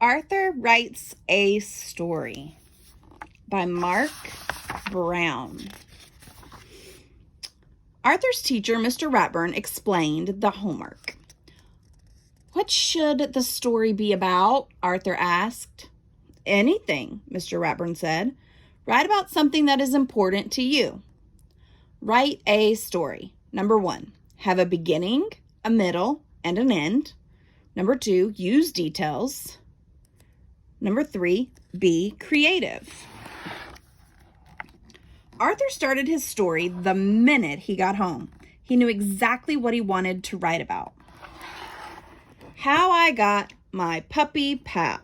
Arthur Writes a Story by Mark Brown. Arthur's teacher, Mr. Ratburn, explained the homework. "What should the story be about?" Arthur asked. "Anything," Mr. Ratburn said. "Write about something that is important to you." Write a story. Number 1, have a beginning, a middle, and an end. Number 2, use details. Number 3, be creative. Arthur started his story the minute he got home. He knew exactly what he wanted to write about. How I got my puppy pal.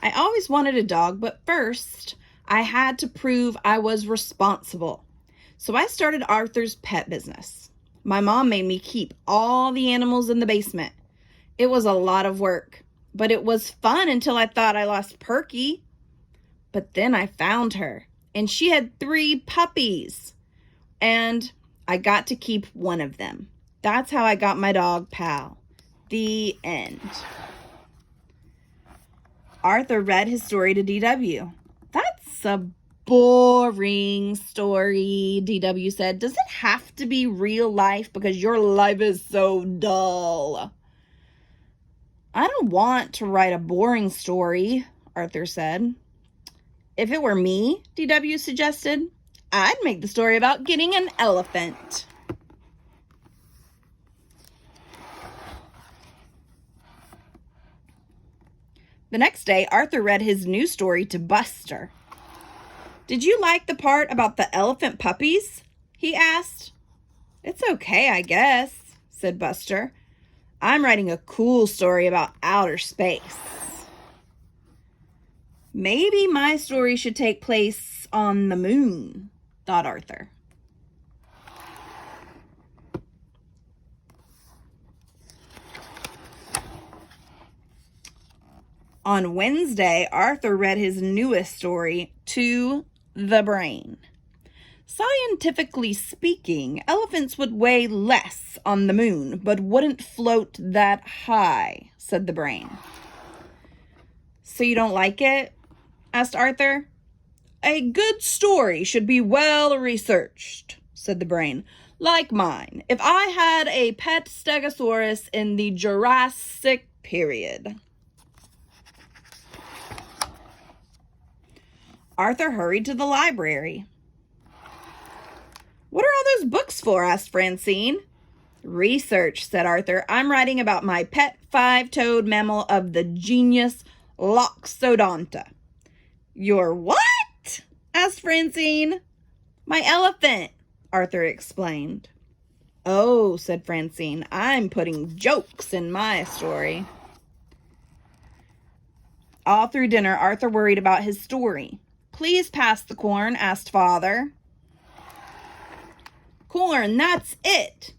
I always wanted a dog, but first I had to prove I was responsible. So I started Arthur's pet business. My mom made me keep all the animals in the basement. It was a lot of work, but it was fun until I thought I lost Perky. But then I found her, and she had 3 puppies, and I got to keep one of them. That's how I got my dog pal. The end. Arthur read his story to DW. "That's a boring story," DW said. "Does it have to be real life because your life is so dull?" "I don't want to write a boring story," Arthur said. "If it were me," DW suggested, "I'd make the story about getting an elephant." The next day, Arthur read his new story to Buster. "Did you like the part about the elephant puppies?" he asked. "It's okay, I guess," said Buster. "I'm writing a cool story about outer space." "Maybe my story should take place on the moon," thought Arthur. On Wednesday, Arthur read his newest story, To the Brain. "Scientifically speaking, elephants would weigh less on the moon, but wouldn't float that high," said the brain. "So you don't like it?" asked Arthur. "A good story should be well researched," said the brain. "Like mine, if I had a pet stegosaurus in the Jurassic period." Arthur hurried to the library. "What are all those books for?" asked Francine. "Research," said Arthur. "I'm writing about my pet 5-toed mammal of the genus Loxodonta." "Your what?" asked Francine. "My elephant," Arthur explained. "Oh," said Francine, "I'm putting jokes in my story." All through dinner, Arthur worried about his story. "Please pass the corn," asked Father. "Corn, that's it,"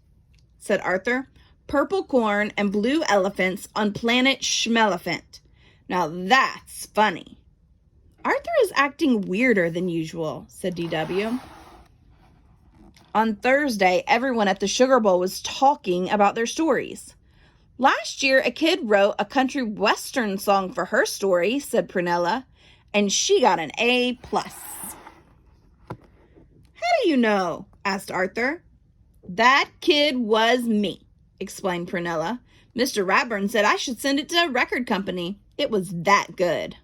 said Arthur. "Purple corn and blue elephants on planet Schmelephant. Now that's funny." "Arthur is acting weirder than usual," said DW. On Thursday, everyone at the Sugar Bowl was talking about their stories. "Last year, a kid wrote a country western song for her story," said Prunella, "and she got an A+. "How do you know?" asked Arthur. "That kid was me," explained Prunella. "Mr. Ratburn said I should send it to a record company. It was that good."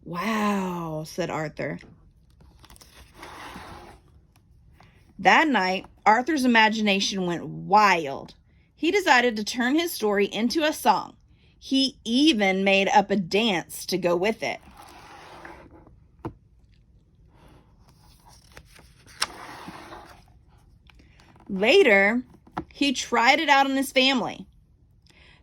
"Wow," said Arthur. That night, Arthur's imagination went wild. He decided to turn his story into a song. He even made up a dance to go with it. Later, he tried it out on his family.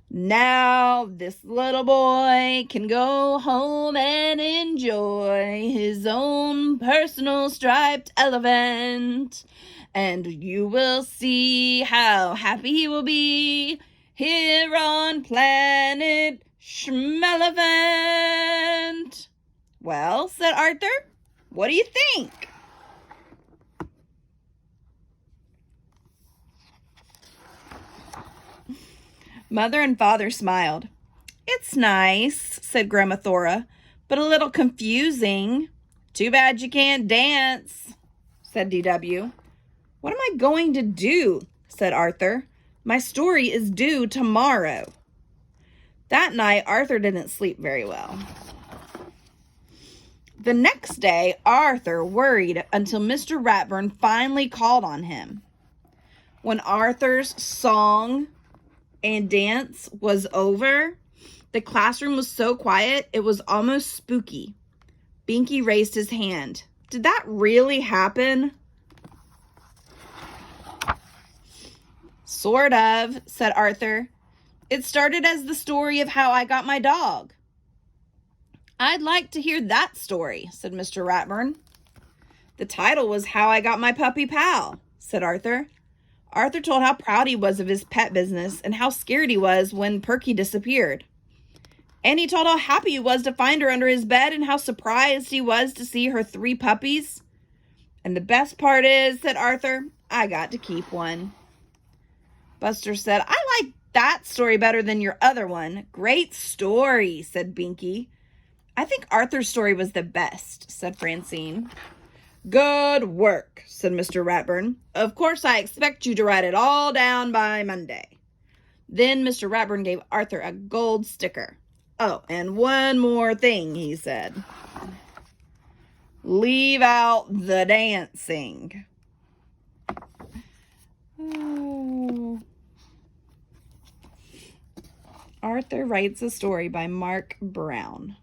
"Now this little boy can go home and enjoy his own personal striped elephant, and you will see how happy he will be here on planet Schmelephant." "Well," said Arthur, "what do you think?" Mother and Father smiled. It's nice, said Grandma Thora, but a little confusing. Too bad you can't dance, said DW. What am I going to do? Said Arthur. My story is due tomorrow. That night, Arthur didn't sleep very well. The next day, Arthur worried until Mr. Ratburn finally called on him. When Arthur's song and dance was over, the classroom was so quiet it was almost spooky. Binky raised his hand. Did that really happen? Sort of, said Arthur. It started as the story of how I got my dog. I'd like to hear that story, said Mr. Ratburn. The title was How I Got My Puppy Pal, said Arthur. Arthur told how proud he was of his pet business and how scared he was when Perky disappeared. And he told how happy he was to find her under his bed and how surprised he was to see her 3 puppies. And the best part is, said Arthur, I got to keep one. Buster said, I like that story better than your other one. Great story, said Binky. I think Arthur's story was the best, said Francine. Good work, said Mr. Ratburn. Of course, I expect you to write it all down by Monday. Then Mr. Ratburn gave Arthur a gold sticker. Oh, and one more thing, he said. Leave out the dancing. Oh. Arthur writes a story by Mark Brown.